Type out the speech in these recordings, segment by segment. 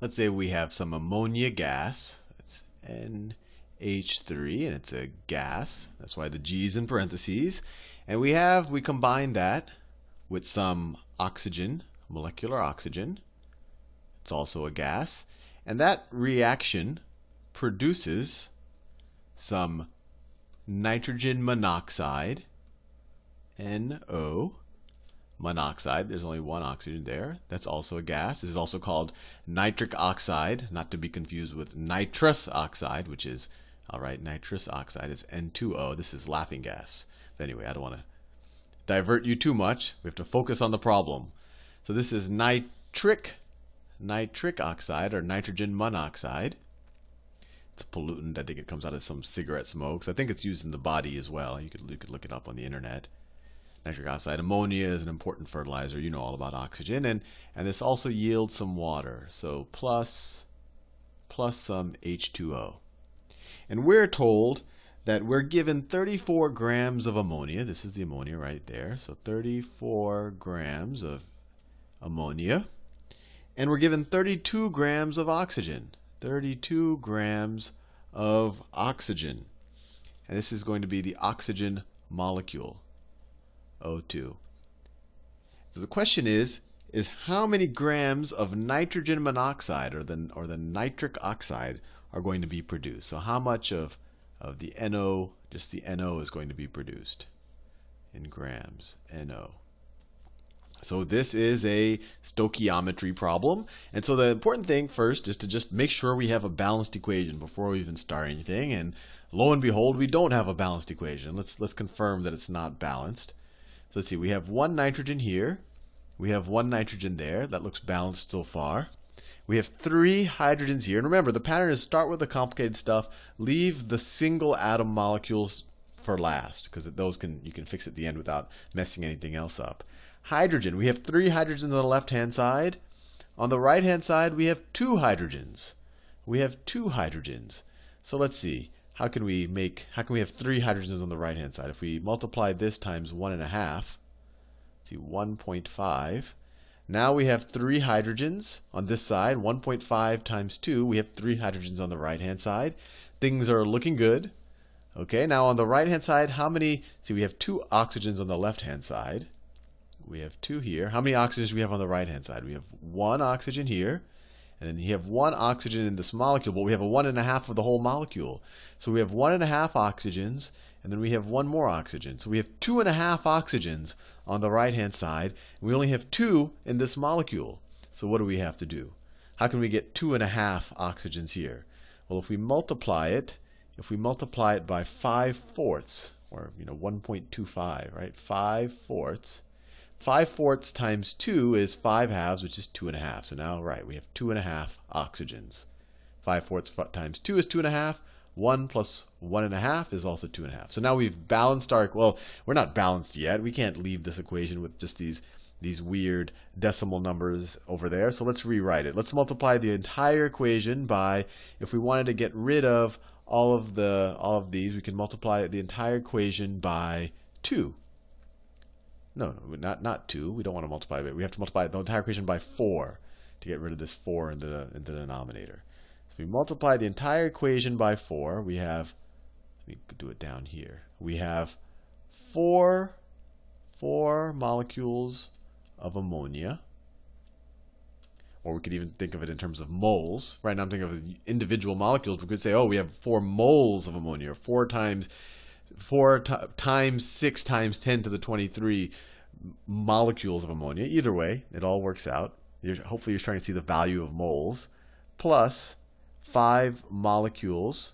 let's say we have some ammonia gas. That's NH3, and it's a gas. That's why the G is in parentheses. And we combine that with some oxygen, molecular oxygen. It's also a gas. And that reaction produces some nitrogen monoxide, NO. Monoxide, there's only one oxygen there. That's also a gas. This is also called nitric oxide, not to be confused with nitrous oxide, which is, alright, nitrous oxide is N2O. This is laughing gas. But anyway, I don't want to divert you too much. We have to focus on the problem. So this is nitric oxide, or nitrogen monoxide. It's a pollutant. I think it comes out of some cigarette smokes. I think it's used in the body as well. You could look it up on the internet. Nitric oxide. Ammonia is an important fertilizer. You know all about oxygen. And this also yields some water. So plus some H2O. And we're told that we're given 34 grams of ammonia. This is the ammonia right there. So 34 grams of ammonia. And we're given 32 grams of oxygen. 32 grams of oxygen. And this is going to be the oxygen molecule. O2. So the question is how many grams of nitrogen monoxide or the nitric oxide are going to be produced? So how much of the NO, just the NO, is going to be produced in grams, NO? So this is a stoichiometry problem. And so the important thing first is to just make sure we have a balanced equation before we even start anything. And lo and behold, we don't have a balanced equation. Let's confirm that it's not balanced. So let's see, we have one nitrogen here. We have one nitrogen there. That looks balanced so far. We have 3 hydrogens here. And remember, the pattern is start with the complicated stuff, leave the single atom molecules for last, because those you can fix at the end without messing anything else up. Hydrogen, we have 3 hydrogens on the left-hand side. On the right-hand side, we have 2 hydrogens. We have 2 hydrogens. So let's see. How can we have 3 hydrogens on the right-hand side? If we multiply this times 1.5, see 1.5. Now we have 3 hydrogens on this side. 1.5 times 2, we have 3 hydrogens on the right-hand side. Things are looking good. Okay, now on the right-hand side, how many? See, we have 2 oxygens on the left-hand side. We have 2 here. How many oxygens do we have on the right-hand side? We have 1 oxygen here. And then you have 1 oxygen in this molecule, but we have a 1.5 of the whole molecule. So we have 1.5 oxygens, and then we have 1 more oxygen. So we have 2.5 oxygens on the right-hand side, and we only have 2 in this molecule. So what do we have to do? How can we get 2.5 oxygens here? Well, if we multiply it by 5/4, or 1.25, right? 5/4. 5/4 times 2 is 5/2, which is 2.5. So now, right, we have 2.5 oxygens. 5/4 times 2 is 2.5. 1 plus 1.5 is also 2.5. So now we've balanced our, well, we're not balanced yet. We can't leave this equation with just these weird decimal numbers over there. So let's rewrite it. Let's multiply the entire equation by, if we wanted to get rid of all of these, we can multiply the entire equation by 2. No, not 2. We don't want to multiply it. We have to multiply the entire equation by 4 to get rid of this 4 in the denominator. So we multiply the entire equation by 4. We have, let me do it down here. We have 4 molecules of ammonia. Or we could even think of it in terms of moles. Right now I'm thinking of individual molecules. We could say, oh, we have 4 moles of ammonia, or 4 times 6 times 10 to the 23 molecules of ammonia. Either way, it all works out. Hopefully you're trying to see the value of moles, plus 5 molecules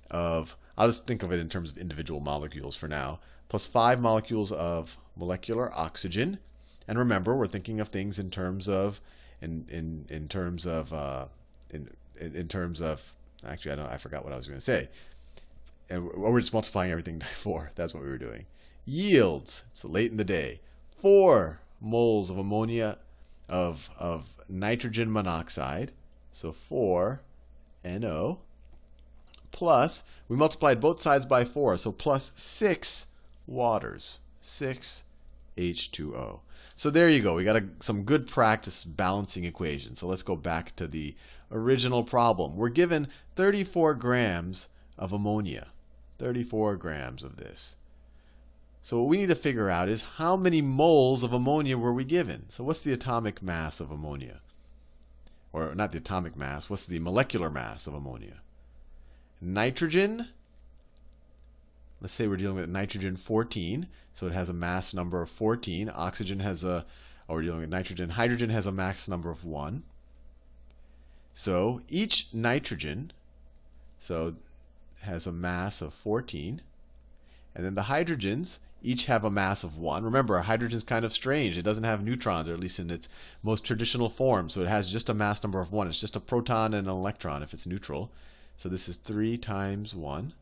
of, I'll just think of it in terms of individual molecules for now, plus 5 molecules of molecular oxygen. And remember, we're thinking of things in terms of actually, I forgot what I was going to say. And we're just multiplying everything by 4. That's what we were doing. Yields, it's late in the day, 4 moles of ammonia of nitrogen monoxide. So 4 NO plus, we multiplied both sides by 4, so plus 6 waters, 6 H2O. So there you go. We got some good practice balancing equations. So let's go back to the original problem. We're given 34 grams of ammonia. 34 grams of this. So what we need to figure out is how many moles of ammonia were we given? So what's the atomic mass of ammonia? Or not the atomic mass, what's the molecular mass of ammonia? Nitrogen, let's say we're dealing with nitrogen 14, so it has a mass number of 14. Oxygen has we're dealing with nitrogen. Hydrogen has a mass number of 1. So each nitrogen has a mass of 14. And then the hydrogens each have a mass of 1. Remember, a hydrogen is kind of strange. It doesn't have neutrons, or at least in its most traditional form. So it has just a mass number of 1. It's just a proton and an electron if it's neutral. So this is 3 times 1.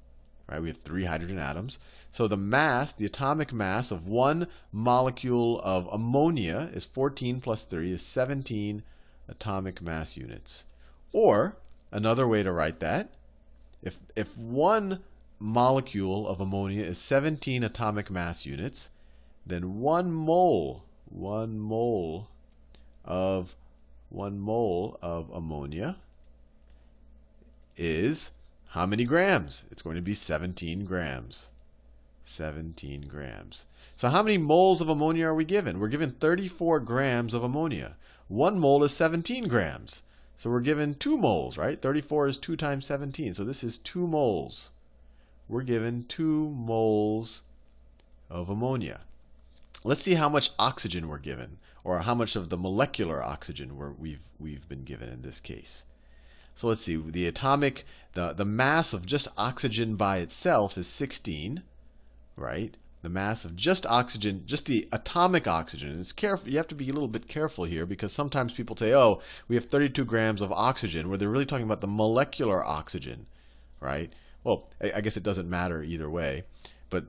Right? We have 3 hydrogen atoms. So the mass, the atomic mass of one molecule of ammonia is 14 plus 3 is 17 atomic mass units. Or another way to write that, if one molecule of ammonia is 17 atomic mass units, then 1 mole of ammonia is how many grams? It's going to be 17 grams. 17 grams. So how many moles of ammonia are we given? We're given 34 grams of ammonia. 1 mole is 17 grams. So we're given 2 moles, right? 34 is 2 times 17. So this is 2 moles. We're given 2 moles of ammonia. Let's see how much oxygen we're given, or how much of the molecular oxygen we've been given in this case. So let's see. The mass of just oxygen by itself is 16, right? The mass of just oxygen, just the atomic oxygen. It's careful. You have to be a little bit careful here, because sometimes people say, "Oh, we have 32 grams of oxygen," where they're really talking about the molecular oxygen, right? Well, I guess it doesn't matter either way, but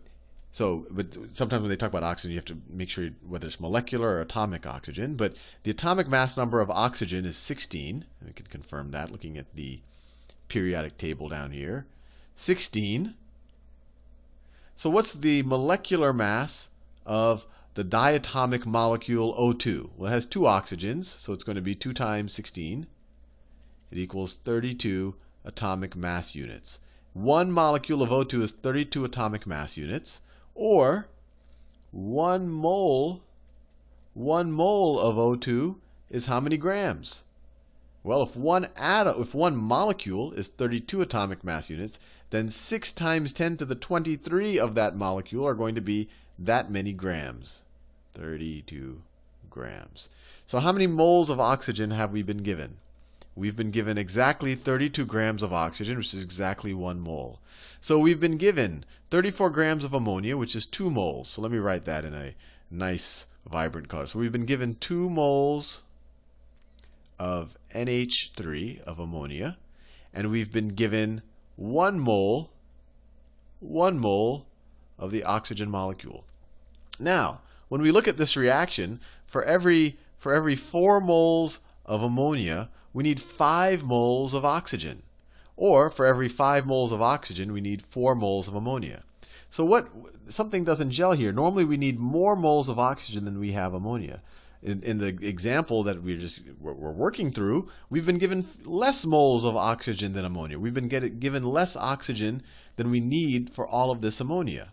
sometimes when they talk about oxygen, you have to make sure whether it's molecular or atomic oxygen. But the atomic mass number of oxygen is 16. And we can confirm that looking at the periodic table down here. 16. So what's the molecular mass of the diatomic molecule O2? Well, it has 2 oxygens, so it's going to be 2 times 16. It equals 32 atomic mass units. 1 molecule of O2 is 32 atomic mass units, or 1 mole of O2 is how many grams? Well, if one molecule is 32 atomic mass units, then 6 times 10 to the 23 of that molecule are going to be that many grams. 32 grams. So how many moles of oxygen have we been given? We've been given exactly 32 grams of oxygen, which is exactly 1 mole. So we've been given 34 grams of ammonia, which is 2 moles. So let me write that in a nice, vibrant color. So we've been given 2 moles of NH3 of ammonia, and we've been given 1 mole of the oxygen molecule. Now, when we look at this reaction, for every 4 moles of ammonia, we need 5 moles of oxygen. Or for every 5 moles of oxygen, we need 4 moles of ammonia. So something doesn't gel here. Normally we need more moles of oxygen than we have ammonia. In the example that we're working through, we've been given less moles of oxygen than ammonia. We've been given less oxygen than we need for all of this ammonia,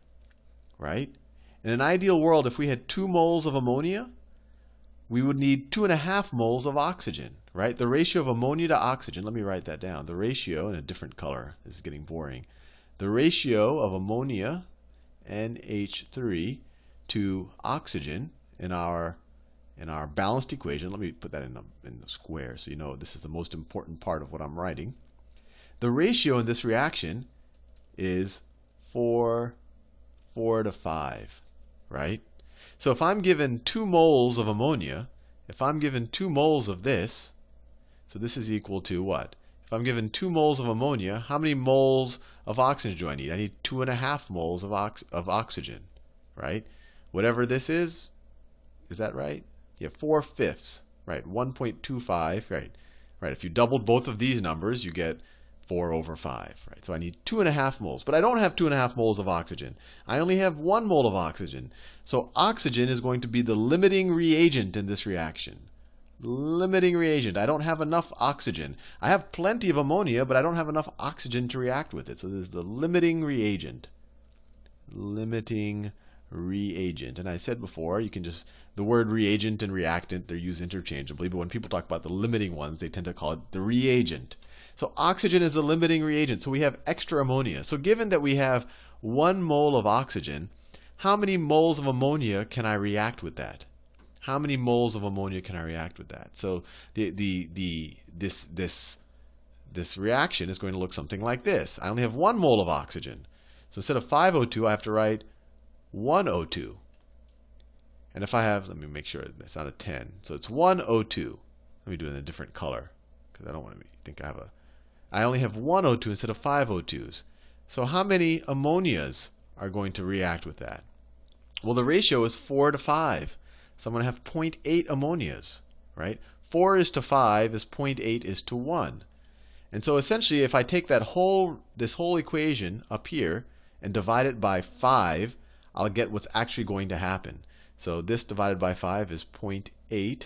right? In an ideal world, if we had 2 moles of ammonia, we would need 2.5 moles of oxygen, right? The ratio of ammonia to oxygen, let me write that down. The ratio, in a different color, this is getting boring. The ratio of ammonia, NH3, to oxygen in our balanced equation, let me put that in the square so you know this is the most important part of what I'm writing. The ratio in this reaction is 4 to 5, right? So if I'm given 2 moles of ammonia, if I'm given 2 moles of this, so this is equal to what? If I'm given 2 moles of ammonia, how many moles of oxygen do I need? I need 2.5 moles of oxygen, right? Whatever this is that right? Yeah, 4/5, right? 1.25, right? Right. If you doubled both of these numbers, you get 4 over 5, right? So I need 2.5 moles, but I don't have 2.5 moles of oxygen. I only have 1 mole of oxygen. So oxygen is going to be the limiting reagent in this reaction. Limiting reagent. I don't have enough oxygen. I have plenty of ammonia, but I don't have enough oxygen to react with it. So this is the limiting reagent. Limiting reagent. And I said before, you can just, the word reagent and reactant, they're used interchangeably, but when people talk about the limiting ones, they tend to call it the reagent. So oxygen is a limiting reagent. So we have extra ammonia. So given that we have 1 mole of oxygen, how many moles of ammonia can I react with that? How many moles of ammonia can I react with that? So this reaction is going to look something like this. I only have 1 mole of oxygen. So instead of 5O2, I have to write 1O2. And if I have, let me make sure it's not a 10. So it's 1O2. Let me do it in a different color because I don't want to think I only have 1O2 instead of 5O2s. So how many ammonias are going to react with that? Well, the ratio is 4 to 5. So I'm going to have 0.8 ammonias, right? 4 is to 5 is 0.8 is to 1. And so essentially, if I take this whole equation up here and divide it by 5, I'll get what's actually going to happen. So this divided by 5 is 0.8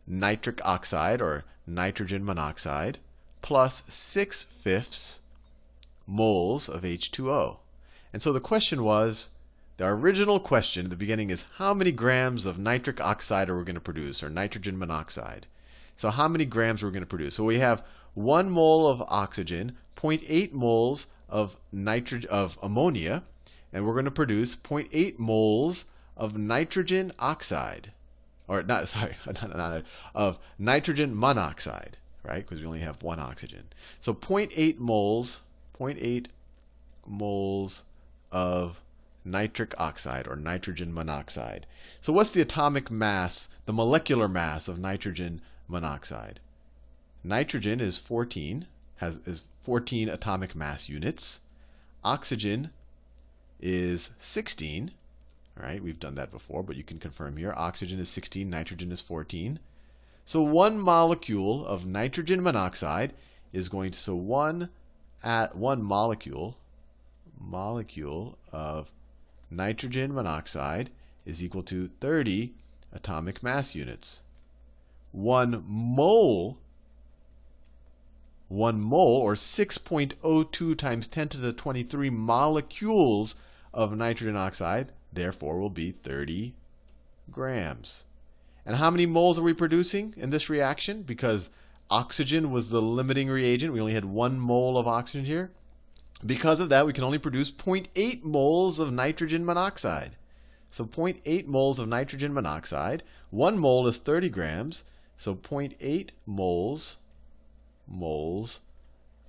nitric oxide, or nitrogen monoxide, plus 6/5 moles of H2O. And so the question was, the original question at the beginning is, how many grams of nitric oxide are we going to produce, or nitrogen monoxide? So how many grams are we going to produce? So we have 1 mole of oxygen, 0.8 moles of ammonia, and we're going to produce 0.8 moles of nitrogen oxide, or not, sorry, of nitrogen monoxide, right? Because we only have 1 oxygen. So 0.8 moles of nitric oxide, or nitrogen monoxide. So what's the atomic mass, the molecular mass of nitrogen monoxide? Nitrogen is 14, is 14 atomic mass units. Oxygen is 16. All right, we've done that before, but you can confirm here. Oxygen is 16, nitrogen is 14. So 1 molecule of nitrogen monoxide is going to, so 1 molecule of nitrogen monoxide is equal to 30 atomic mass units. 1 mole, or 6.02 times 10 to the 23 molecules of nitrogen oxide, therefore, will be 30 grams. And how many moles are we producing in this reaction? Because oxygen was the limiting reagent, we only had 1 mole of oxygen here. Because of that, we can only produce 0.8 moles of nitrogen monoxide. So 0.8 moles of nitrogen monoxide. 1 mole is 30 grams. So 0.8 moles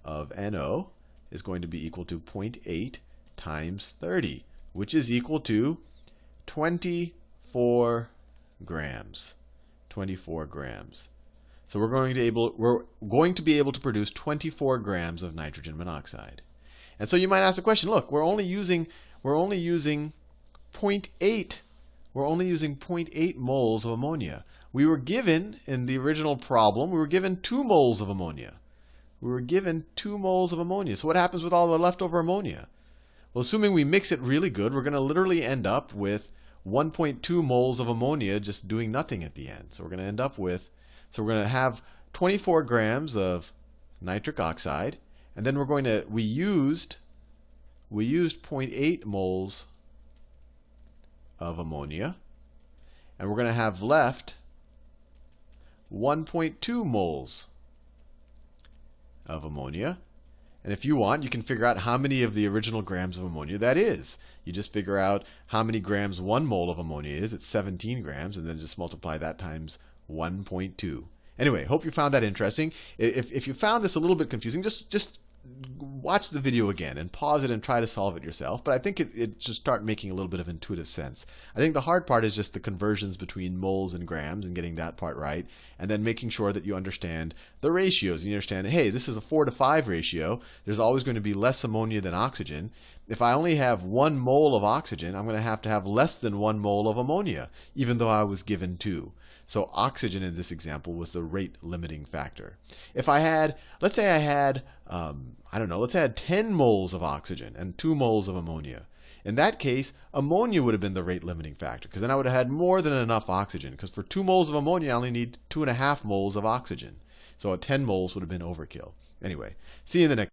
of NO is going to be equal to 0.8 times 30, which is equal to 24 grams. 24 grams. So we're going to be able to produce 24 grams of nitrogen monoxide. And so you might ask the question, look, we're only using 0.8 moles of ammonia. We were given, in the original problem, we were given 2 moles of ammonia. We were given 2 moles of ammonia. So what happens with all the leftover ammonia? Well, assuming we mix it really good, we're going to literally end up with 1.2 moles of ammonia just doing nothing at the end. So we're going to end up with, so we're going to have 24 grams of nitric oxide, and then we used 0.8 moles of ammonia, and we're going to have left 1.2 moles of ammonia. And if you want, you can figure out how many of the original grams of ammonia that is. You just figure out how many grams 1 mole of ammonia is. It's 17 grams, and then just multiply that times 1.2. Anyway, hope you found that interesting. If you found this a little bit confusing, just watch the video again and pause it and try to solve it yourself. But I think it should start making a little bit of intuitive sense. I think the hard part is just the conversions between moles and grams and getting that part right, and then making sure that you understand the ratios. And you understand, hey, this is a 4 to 5 ratio. There's always going to be less ammonia than oxygen. If I only have 1 mole of oxygen, I'm going to have less than 1 mole of ammonia, even though I was given 2. So oxygen in this example was the rate limiting factor. If I had, let's say I had, I don't know, let's say I had 10 moles of oxygen and 2 moles of ammonia. In that case, ammonia would have been the rate limiting factor, because then I would have had more than enough oxygen. Because for 2 moles of ammonia, I only need 2.5 moles of oxygen. So at 10 moles would have been overkill. Anyway, see you in the next